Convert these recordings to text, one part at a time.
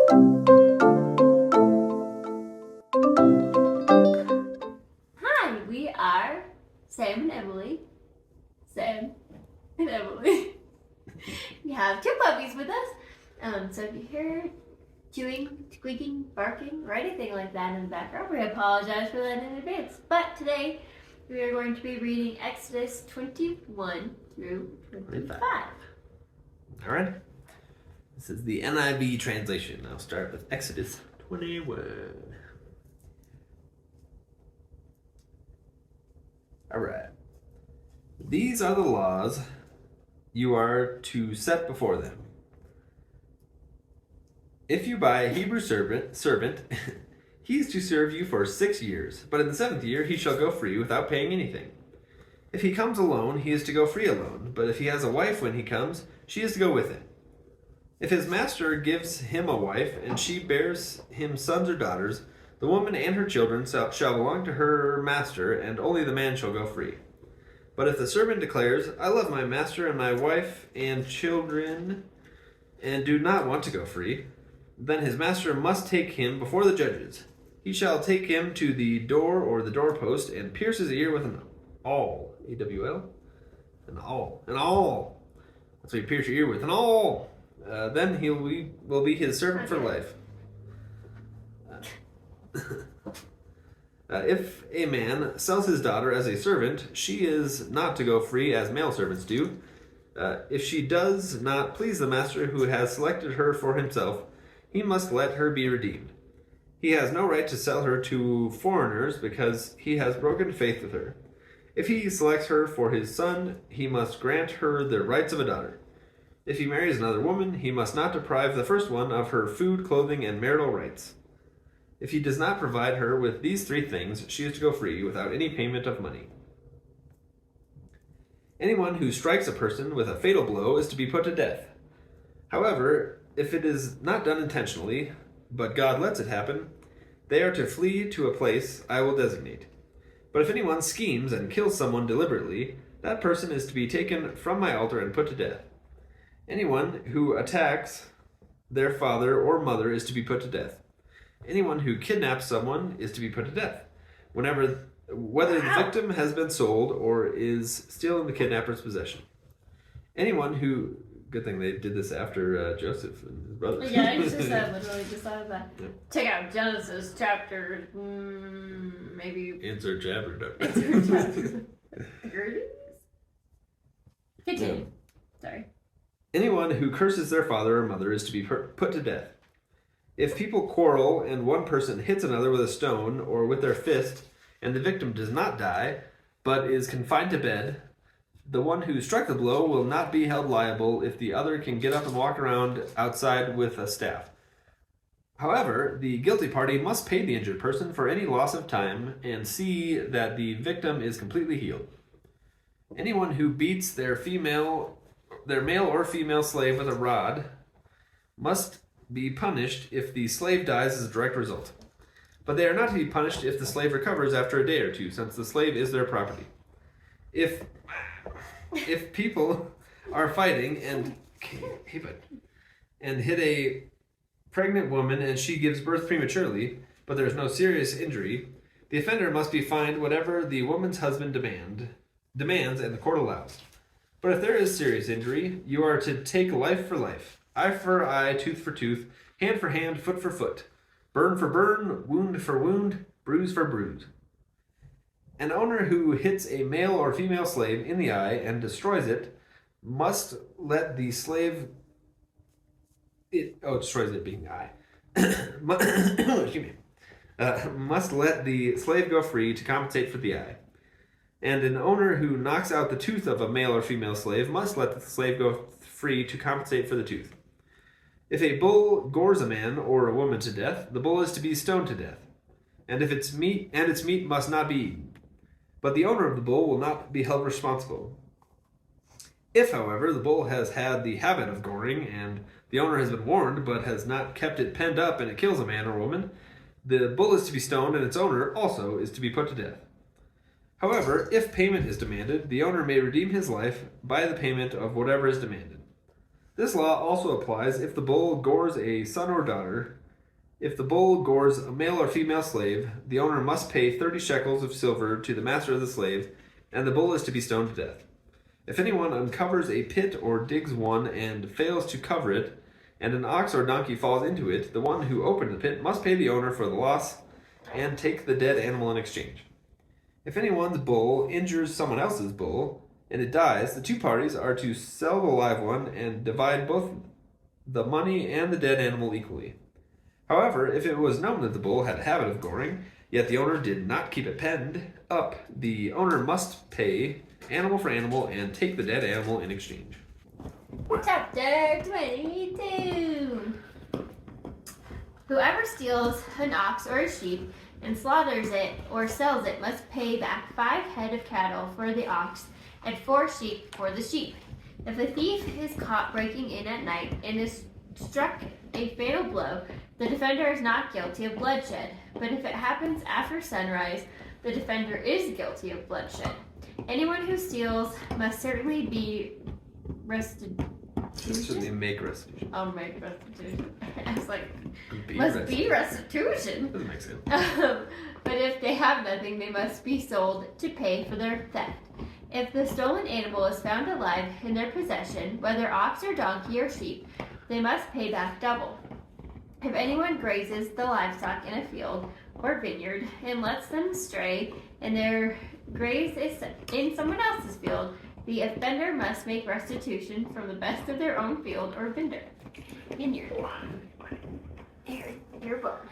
Hi, we are Sam and Emily. Sam and Emily. We have two puppies with us. So if you hear chewing, squeaking, barking, or anything like that in the background, we apologize for that in advance. But today we are going to be reading Exodus 21 through 25. All right. This is the NIV translation. I'll start with Exodus 21. All right. These are the laws you are to set before them. If you buy a Hebrew servant, he is to serve you for 6 years, but in the 7th year he shall go free without paying anything. If he comes alone, he is to go free alone, but if he has a wife when he comes, she is to go with him. If his master gives him a wife, and she bears him sons or daughters, the woman and her children shall belong to her master, and only the man shall go free. But if the servant declares, I love my master and my wife and children, and do not want to go free, then his master must take him before the judges. He shall take him to the door or the doorpost, and pierce his ear with an awl. A-W-L? An awl. That's what you pierce your ear with. An awl. Then he will be his servant for life. If a man sells his daughter as a servant, she is not to go free as male servants do. If she does not please the master who has selected her for himself, he must let her be redeemed. He has no right to sell her to foreigners because he has broken faith with her. If he selects her for his son, he must grant her the rights of a daughter. If he marries another woman, he must not deprive the first one of her food, clothing, and marital rights. If he does not provide her with these 3 things, she is to go free without any payment of money. Anyone who strikes a person with a fatal blow is to be put to death. However, if it is not done intentionally, but God lets it happen, they are to flee to a place I will designate. But if anyone schemes and kills someone deliberately, that person is to be taken from my altar and put to death. Anyone who attacks their father or mother is to be put to death. Anyone who kidnaps someone is to be put to death, whether the victim has been sold or is still in the kidnapper's possession. Anyone who... Good thing they did this after Joseph and his brothers. Yeah, I just literally just thought of that. Yep. Check out Genesis chapter, maybe... Insert chapter. Insert chapter. 30s? 15. Yeah. Sorry. Anyone who curses their father or mother is to be put to death. If people quarrel and one person hits another with a stone or with their fist, and the victim does not die, but is confined to bed, the one who struck the blow will not be held liable if the other can get up and walk around outside with a staff. However, the guilty party must pay the injured person for any loss of time and see that the victim is completely healed. Anyone who beats their male or female slave with a rod must be punished if the slave dies as a direct result. But they are not to be punished if the slave recovers after a day or two, since the slave is their property. If people are fighting and hit a pregnant woman and she gives birth prematurely, but there is no serious injury, the offender must be fined whatever the woman's husband demands and the court allows. But if there is serious injury, you are to take life for life, eye for eye, tooth for tooth, hand for hand, foot for foot, burn for burn, wound for wound, bruise for bruise. An owner who hits a male or female slave in the eye and destroys it must let the slave... destroys it being the eye. Excuse me. Must let the slave go free to compensate for the eye. And an owner who knocks out the tooth of a male or female slave must let the slave go free to compensate for the tooth. If a bull gores a man or a woman to death, the bull is to be stoned to death. And its meat must not be eaten. But the owner of the bull will not be held responsible. If, however, the bull has had the habit of goring and the owner has been warned but has not kept it penned up and it kills a man or woman, the bull is to be stoned and its owner also is to be put to death. However, if payment is demanded, the owner may redeem his life by the payment of whatever is demanded. This law also applies if the bull gores a son or daughter. If the bull gores a male or female slave, the owner must pay 30 shekels of silver to the master of the slave, and the bull is to be stoned to death. If anyone uncovers a pit or digs one and fails to cover it, and an ox or donkey falls into it, the one who opened the pit must pay the owner for the loss and take the dead animal in exchange. If anyone's bull injures someone else's bull and it dies, the two parties are to sell the live one and divide both the money and the dead animal equally. However, if it was known that the bull had a habit of goring, yet the owner did not keep it penned up, the owner must pay animal for animal and take the dead animal in exchange. Chapter 22. Whoever steals an ox or a sheep and slaughters it or sells it must pay back 5 head of cattle for the ox and 4 sheep for the sheep. If a thief is caught breaking in at night and is struck a fatal blow, the defender is not guilty of bloodshed. But if it happens after sunrise, the defender is guilty of bloodshed. Anyone who steals must certainly be restitution. Certainly make restitution. I'll make restitution. I was like, Be be restitution. Doesn't make sense. But if they have nothing, they must be sold to pay for their theft. If the stolen animal is found alive in their possession, whether ox or donkey or sheep, they must pay back double. If anyone grazes the livestock in a field or vineyard and lets them stray and their graze is in someone else's field, the offender must make restitution from the best of their own field or vineyard. Your book.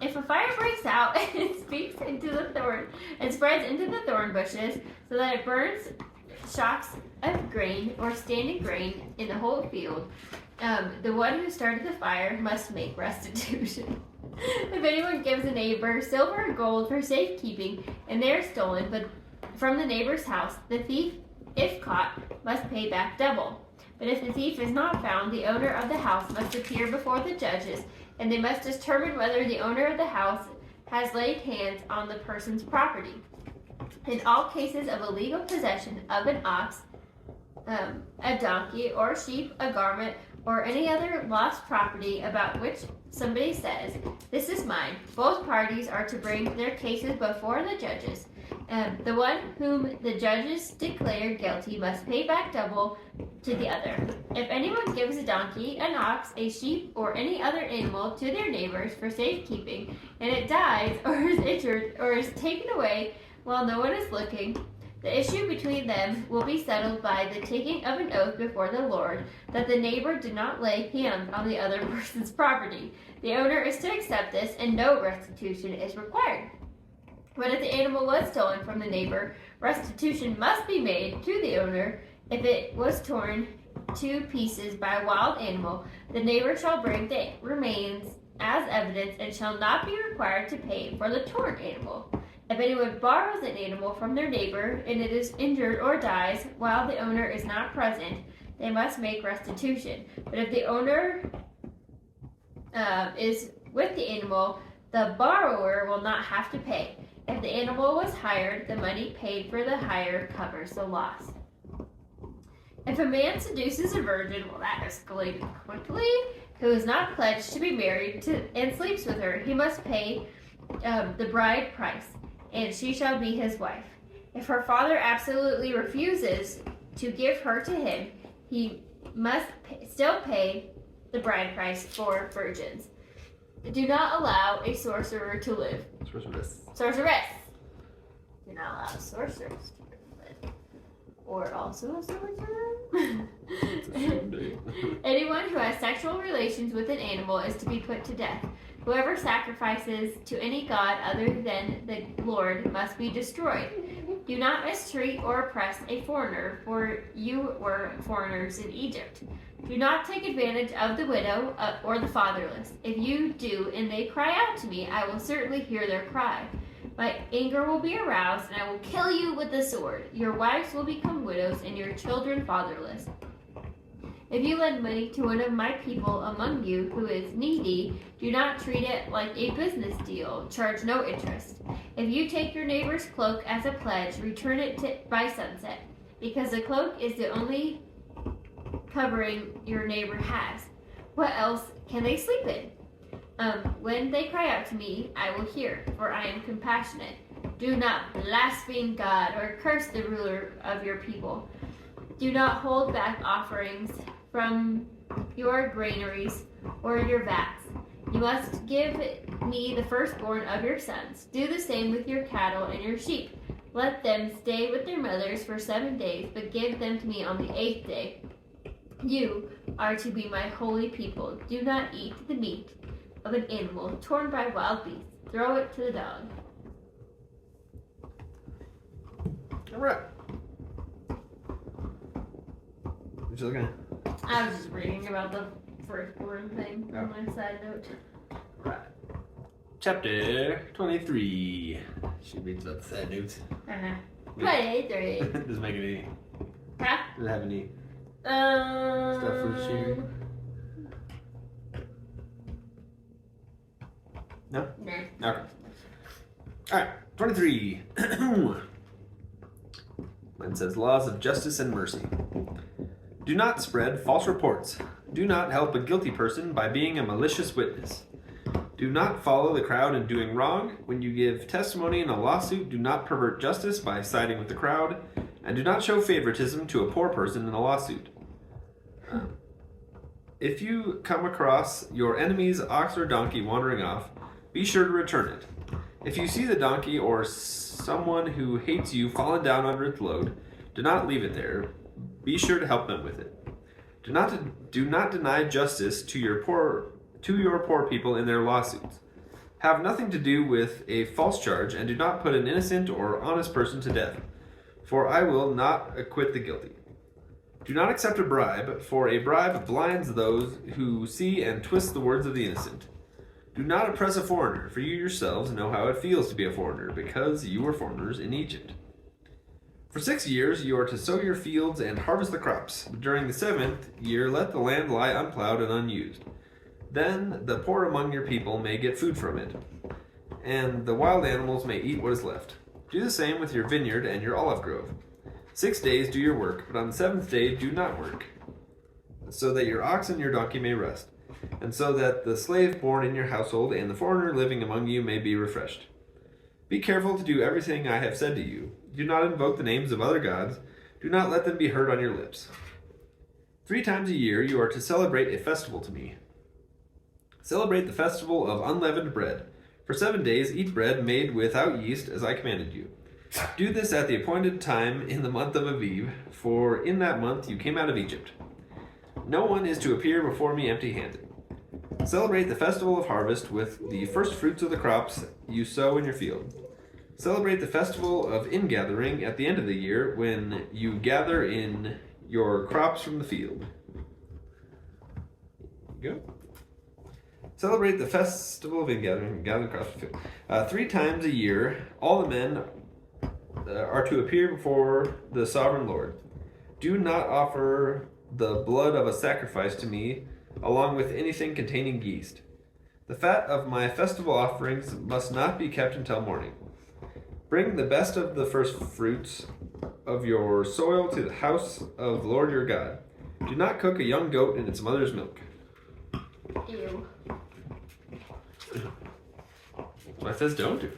If a fire breaks out and spreads into the thorn bushes, so that it burns shocks of grain or standing grain in the whole field, the one who started the fire must make restitution. If anyone gives a neighbor silver or gold for safekeeping and they are stolen, but from the neighbor's house, the thief, if caught, must pay back double. But if the thief is not found, the owner of the house must appear before the judges, and they must determine whether the owner of the house has laid hands on the person's property. In all cases of illegal possession of an ox, a donkey, or sheep, a garment, or any other lost property about which somebody says, "This is mine," both parties are to bring their cases before the judges. The one whom the judges declare guilty must pay back double to the other. If anyone gives a donkey, an ox, a sheep, or any other animal to their neighbors for safekeeping, and it dies, or is injured, or is taken away while no one is looking, the issue between them will be settled by the taking of an oath before the Lord that the neighbor did not lay hands on the other person's property. The owner is to accept this, and no restitution is required. But if the animal was stolen from the neighbor, restitution must be made to the owner. If it was torn to pieces by a wild animal, the neighbor shall bring the remains as evidence and shall not be required to pay for the torn animal. If anyone borrows an animal from their neighbor and it is injured or dies while the owner is not present, they must make restitution. But if the owner is with the animal, the borrower will not have to pay. If the animal was hired, the money paid for the hire covers the loss. If a man seduces a virgin, well, that escalated quickly, who is not pledged to be married to and sleeps with her, he must pay the bride price, and she shall be his wife. If her father absolutely refuses to give her to him, he must still pay the bride price for virgins. Do not allow a sorcerer to live. Sorceress. Do not allow sorcerers to live. Or also a sorcerer. Anyone who has sexual relations with an animal is to be put to death. Whoever sacrifices to any god other than the Lord must be destroyed. Do not mistreat or oppress a foreigner, for you were foreigners in Egypt. Do not take advantage of the widow or the fatherless. If you do, and they cry out to me, I will certainly hear their cry. My anger will be aroused, and I will kill you with the sword. Your wives will become widows, and your children fatherless. If you lend money to one of my people among you who is needy, do not treat it like a business deal. Charge no interest. If you take your neighbor's cloak as a pledge, return it by sunset, because the cloak is the only covering your neighbor has. What else can they sleep in? When they cry out to me, I will hear, for I am compassionate. Do not blaspheme God or curse the ruler of your people. Do not hold back offerings from your granaries or your vats. You must give me the firstborn of your sons. Do the same with your cattle and your sheep. Let them stay with their mothers for 7 days, but give them to me on the 8th day. You are to be my holy people. Do not eat the meat of an animal torn by wild beasts. Throw it to the dog. All right. What you looking at? I was just reading about the firstborn thing on my side note. Right. Chapter 23. She reads about the sad notes. 23. Does it make any? Huh? Does it have any stuff for sharing? No? Nah. Okay. Alright, 23. Mine says laws of justice and mercy. Do not spread false reports. Do not help a guilty person by being a malicious witness. Do not follow the crowd in doing wrong. When you give testimony in a lawsuit, do not pervert justice by siding with the crowd, and do not show favoritism to a poor person in a lawsuit. If you come across your enemy's ox or donkey wandering off, be sure to return it. If you see the donkey or someone who hates you fallen down under its load, do not leave it there. Be sure to help them with it. Do not deny justice to your poor people in their lawsuits. Have nothing to do with a false charge, and do not put an innocent or honest person to death, for I will not acquit the guilty. Do not accept a bribe, for a bribe blinds those who see and twist the words of the innocent. Do not oppress a foreigner, for you yourselves know how it feels to be a foreigner, because you were foreigners in Egypt. For 6 years you are to sow your fields and harvest the crops. During the 7th year let the land lie unplowed and unused. Then the poor among your people may get food from it, and the wild animals may eat what is left. Do the same with your vineyard and your olive grove. 6 days do your work, but on the 7th day do not work, so that your ox and your donkey may rest, and so that the slave born in your household and the foreigner living among you may be refreshed. Be careful to do everything I have said to you. Do not invoke the names of other gods. Do not let them be heard on your lips. 3 times a year you are to celebrate a festival to me. Celebrate the festival of unleavened bread. For 7 days eat bread made without yeast, as I commanded you. Do this at the appointed time in the month of Aviv, for in that month you came out of Egypt. No one is to appear before me empty-handed. Celebrate the festival of harvest with the first fruits of the crops you sow in your field. Celebrate the festival of ingathering at the end of the year, when you gather in your crops from the field. There you go. Celebrate the festival of ingathering, gathering crops from the field. 3 times a year, all the men are to appear before the sovereign Lord. Do not offer the blood of a sacrifice to me, along with anything containing yeast. The fat of my festival offerings must not be kept until morning. Bring the best of the first fruits of your soil to the house of the Lord your God. Do not cook a young goat in its mother's milk. Ew. What it says don't do.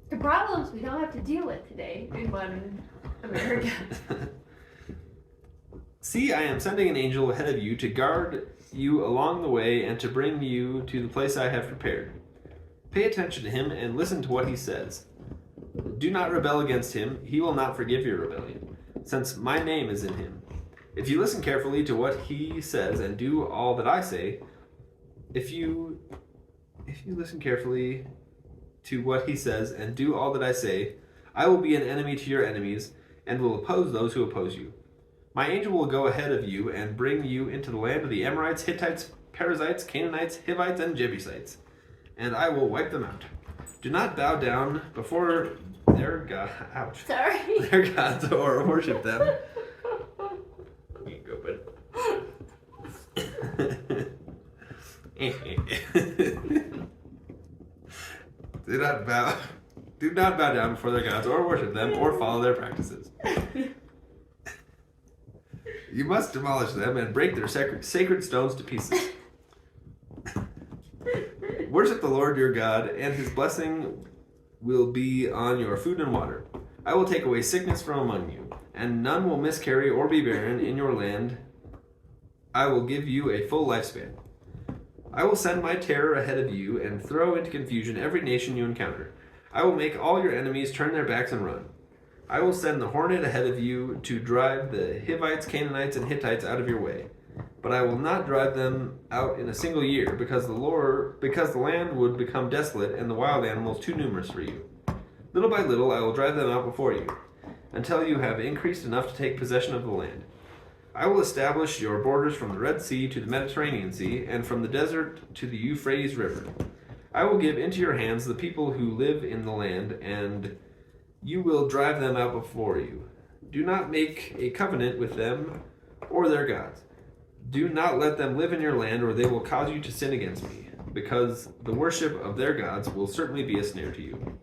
The problems we don't have to deal with today in modern America. See, I am sending an angel ahead of you to guard you along the way and to bring you to the place I have prepared. Pay attention to him and listen to what he says. Do not rebel against him. He will not forgive your rebellion, since my name is in him. If you listen carefully to what he says and do all that I say, if you listen carefully to what he says and do all that I say, I will be an enemy to your enemies and will oppose those who oppose you. My angel will go ahead of you and bring you into the land of the Amorites, Hittites, Perizzites, Canaanites, Hivites, and Jebusites, and I will wipe them out. Do not bow down before their their gods or worship them. You can go, bud. Do not bow down before their gods or worship them or follow their practices. You must demolish them and break their sacred stones to pieces. Worship the Lord your God, and his blessing will be on your food and water. I will take away sickness from among you, and none will miscarry or be barren in your land. I will give you a full lifespan. I will send my terror ahead of you and throw into confusion every nation you encounter. I will make all your enemies turn their backs and run. I will send the hornet ahead of you to drive the Hivites, Canaanites, and Hittites out of your way. But I will not drive them out in a single year, because the land would become desolate and the wild animals too numerous for you. Little by little I will drive them out before you, until you have increased enough to take possession of the land. I will establish your borders from the Red Sea to the Mediterranean Sea, and from the desert to the Euphrates River. I will give into your hands the people who live in the land, and you will drive them out before you. Do not make a covenant with them or their gods. Do not let them live in your land, or they will cause you to sin against me, because the worship of their gods will certainly be a snare to you.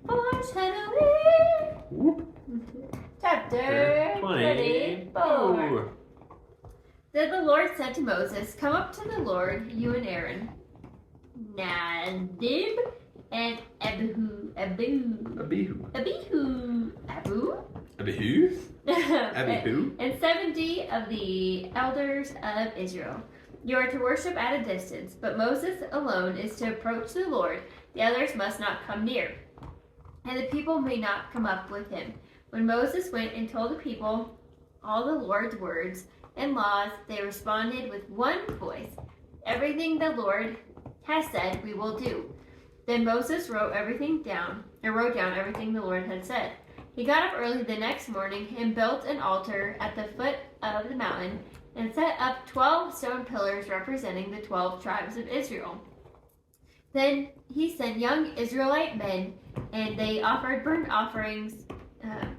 Chapter 24. Then the Lord said to Moses, "Come up to the Lord, you and Aaron, Nadab and Abihu, and 70 of the elders of Israel. You are to worship at a distance, but Moses alone is to approach the Lord. The others must not come near, and the people may not come up with him." When Moses went and told the people all the Lord's words and laws, they responded with one voice, "Everything the Lord has said, we will do." Then Moses wrote down everything the Lord had said. He got up early the next morning and built an altar at the foot of the mountain and set up 12 stone pillars representing the 12 tribes of Israel. Then he sent young Israelite men, and they offered burnt offerings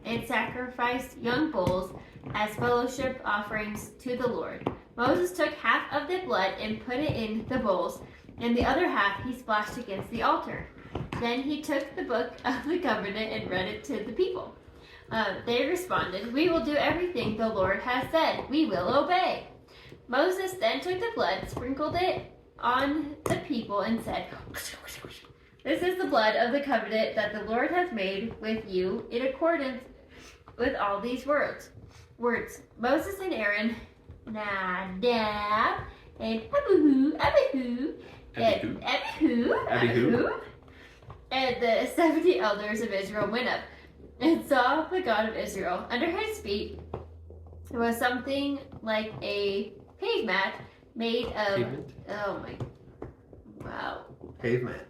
and sacrificed young bulls as fellowship offerings to the Lord. Moses took half of the blood and put it in the bowls, and the other half he splashed against the altar. Then he took the book of the covenant and read it to the people. They responded, "We will do everything the Lord has said. We will obey." Moses then took the blood, sprinkled it on the people, and said, "This is the blood of the covenant that the Lord has made with you in accordance with all these words. Moses and Aaron, Nadab and Abihu, and the 70 elders of Israel went up and saw the God of Israel. Under his feet was something like a pavement made of... Pavement? Oh my... Wow. Pavement.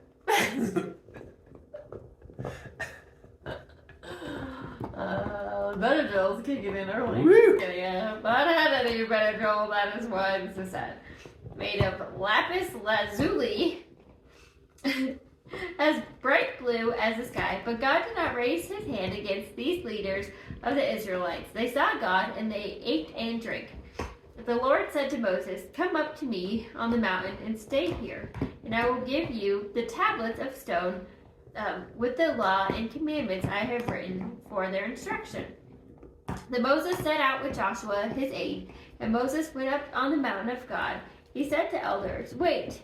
Benadryl's kicking in early. Woo! Just kidding. But I had any Benadryl, that is why this is sad. Made of lapis lazuli, as bright blue as the sky. But God did not raise his hand against these leaders of the Israelites. They saw God, and they ate and drank. The Lord said to Moses, "Come up to me on the mountain and stay here, and I will give you the tablets of stone with the law and commandments I have written for their instruction." Then Moses set out with Joshua his aide, and Moses went up on the mountain of God. He said to elders, "Wait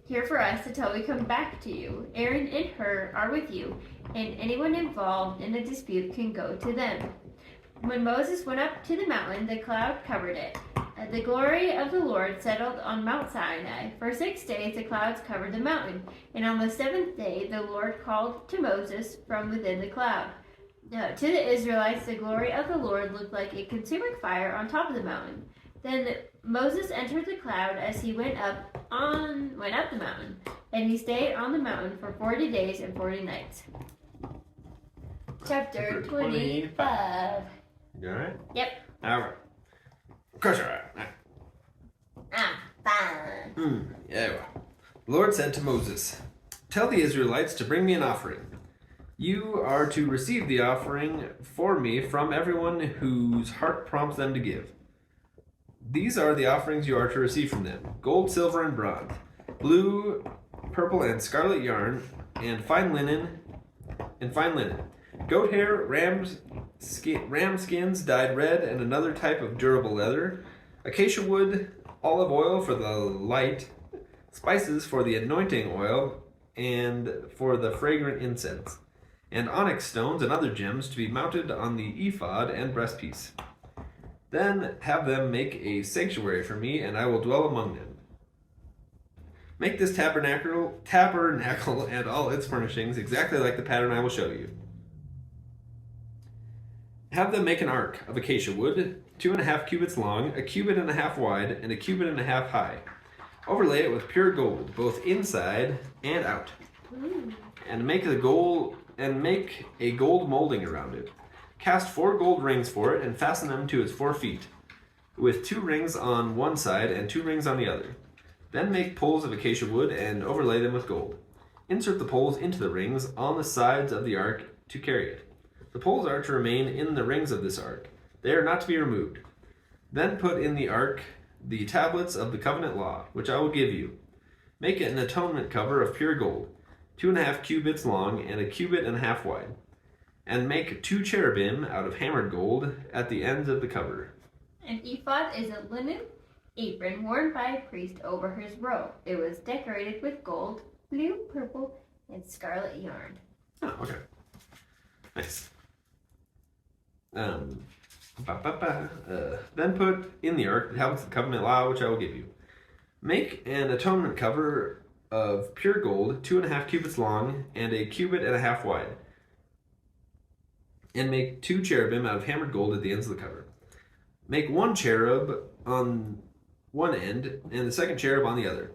here for us until we come back to you. Aaron and Hur are with you, and anyone involved in a dispute can go to them." When Moses went up to the mountain, the cloud covered it. The glory of the Lord settled on Mount Sinai. For 6 days the clouds covered the mountain, and on the 7th day the Lord called to Moses from within the cloud. To the Israelites, the glory of the Lord looked like a consuming fire on top of the mountain. Then Moses entered the cloud as he went up the mountain, and he stayed on the mountain for 40 days and 40 nights. Chapter 25. You alright? Yep. Alright. Of course you're alright. Fine. Yeah. The Lord said to Moses, "Tell the Israelites to bring me an offering. You are to receive the offering for me from everyone whose heart prompts them to give. These are the offerings you are to receive from them: gold, silver, and bronze, blue, purple, and scarlet yarn, and fine linen, goat hair, ram skins dyed red, and another type of durable leather, acacia wood, olive oil for the light, spices for the anointing oil, and for the fragrant incense, and onyx stones and other gems to be mounted on the ephod and breastpiece. Then have them make a sanctuary for me, and I will dwell among them. Make this tabernacle and all its furnishings exactly like the pattern I will show you. Have them make an ark of acacia wood, 2.5 cubits long, 1.5 cubits wide, and 1.5 cubits high. Overlay it with pure gold, both inside and out, and make a gold molding around it. Cast 4 gold rings for it and fasten them to its 4 feet, with 2 rings on one side and 2 rings on the other. Then make poles of acacia wood and overlay them with gold. Insert the poles into the rings on the sides of the ark to carry it. The poles are to remain in the rings of this ark. They are not to be removed. Then put in the ark the tablets of the covenant law, which I will give you. Make it an atonement cover of pure gold, 2.5 cubits long and 1.5 cubits wide. And make 2 cherubim out of hammered gold at the ends of the cover. An ephod is a linen apron worn by a priest over his robe. It was decorated with gold, blue, purple, and scarlet yarn. Oh, okay. Nice. Then put in the ark the tablets of the covenant law, which I will give you. Make an atonement cover of pure gold, 2.5 cubits long and 1.5 cubits wide. And make 2 cherubim out of hammered gold at the ends of the cover. Make 1 cherub on one end and the second cherub on the other.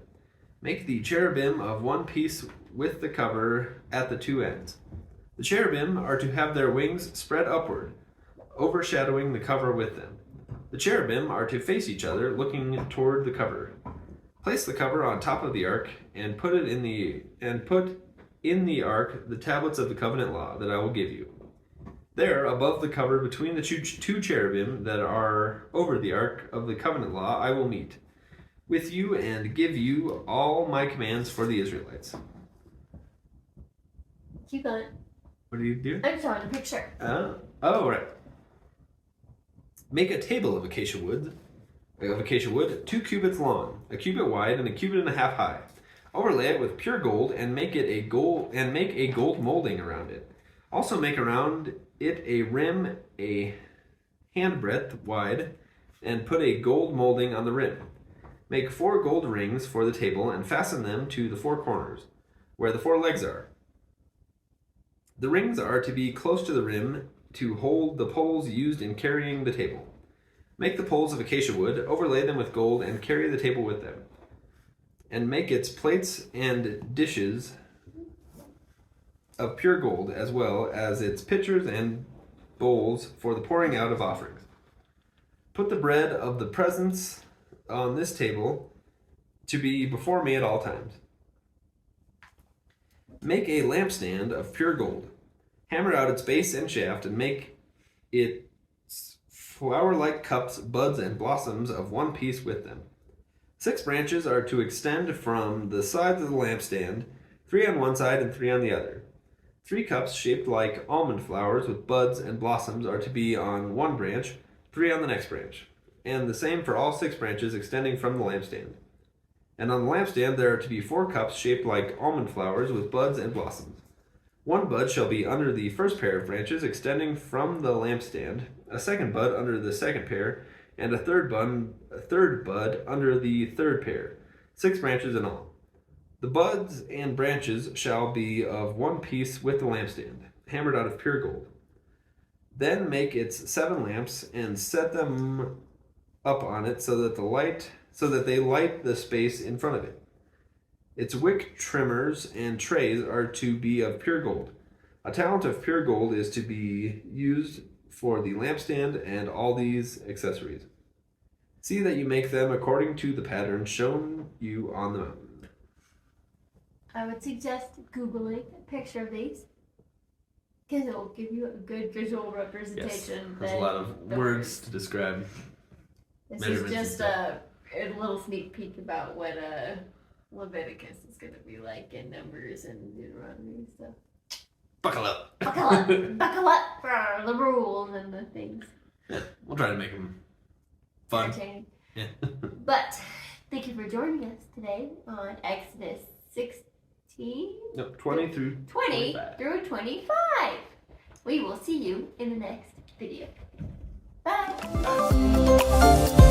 Make the cherubim of one piece with the cover at the 2 ends. The cherubim are to have their wings spread upward, overshadowing the cover with them. The cherubim are to face each other, looking toward the cover. Place the cover on top of the ark and put in the ark the tablets of the covenant law that I will give you. There, above the cover between the 2 cherubim that are over the ark of the covenant law, I will meet with you and give you all my commands for the Israelites. Keep going. What do you do? I'm showing a picture. Right. Make a table of acacia wood, 2 cubits long, 1 cubit wide, and 1.5 cubits high. Overlay it with pure gold and make a gold molding around it. Also make around it a rim a handbreadth wide, and put a gold molding on the rim. Make 4 gold rings for the table and fasten them to the 4 corners, where the 4 legs are. The rings are to be close to the rim to hold the poles used in carrying the table. Make the poles of acacia wood, overlay them with gold, and carry the table with them. And make its plates and dishes of pure gold, as well as its pitchers and bowls for the pouring out of offerings. Put the bread of the presence on this table to be before me at all times. Make a lampstand of pure gold. Hammer out its base and shaft, and make its flower-like cups, buds, and blossoms of one piece with them. 6 branches are to extend from the sides of the lampstand, 3 on one side and 3 on the other. 3 cups shaped like almond flowers with buds and blossoms are to be on one branch, 3 on the next branch, and the same for all 6 branches extending from the lampstand. And on the lampstand there are to be 4 cups shaped like almond flowers with buds and blossoms. 1 bud shall be under the first pair of branches extending from the lampstand, a second bud under the second pair, and a third bud under the third pair, 6 branches in all. The buds and branches shall be of one piece with the lampstand, hammered out of pure gold. Then make its 7 lamps and set them up on it so that they light the space in front of it. Its wick trimmers and trays are to be of pure gold. A talent of pure gold is to be used for the lampstand and all these accessories. See that you make them according to the pattern shown you on the mountain. I would suggest Googling a picture of these, because it will give you a good visual representation. There's a lot of words to describe. This is just a little sneak peek about what Leviticus is going to be like, and Numbers and Deuteronomy and stuff. Buckle up. Buckle up. Buckle up for the rules and the things. Yeah, we'll try to make them fun. Entertaining. Yeah. But thank you for joining us today on Exodus 16. No, 20 through 20 25. through 25. We will see you in the next video. Bye. Bye.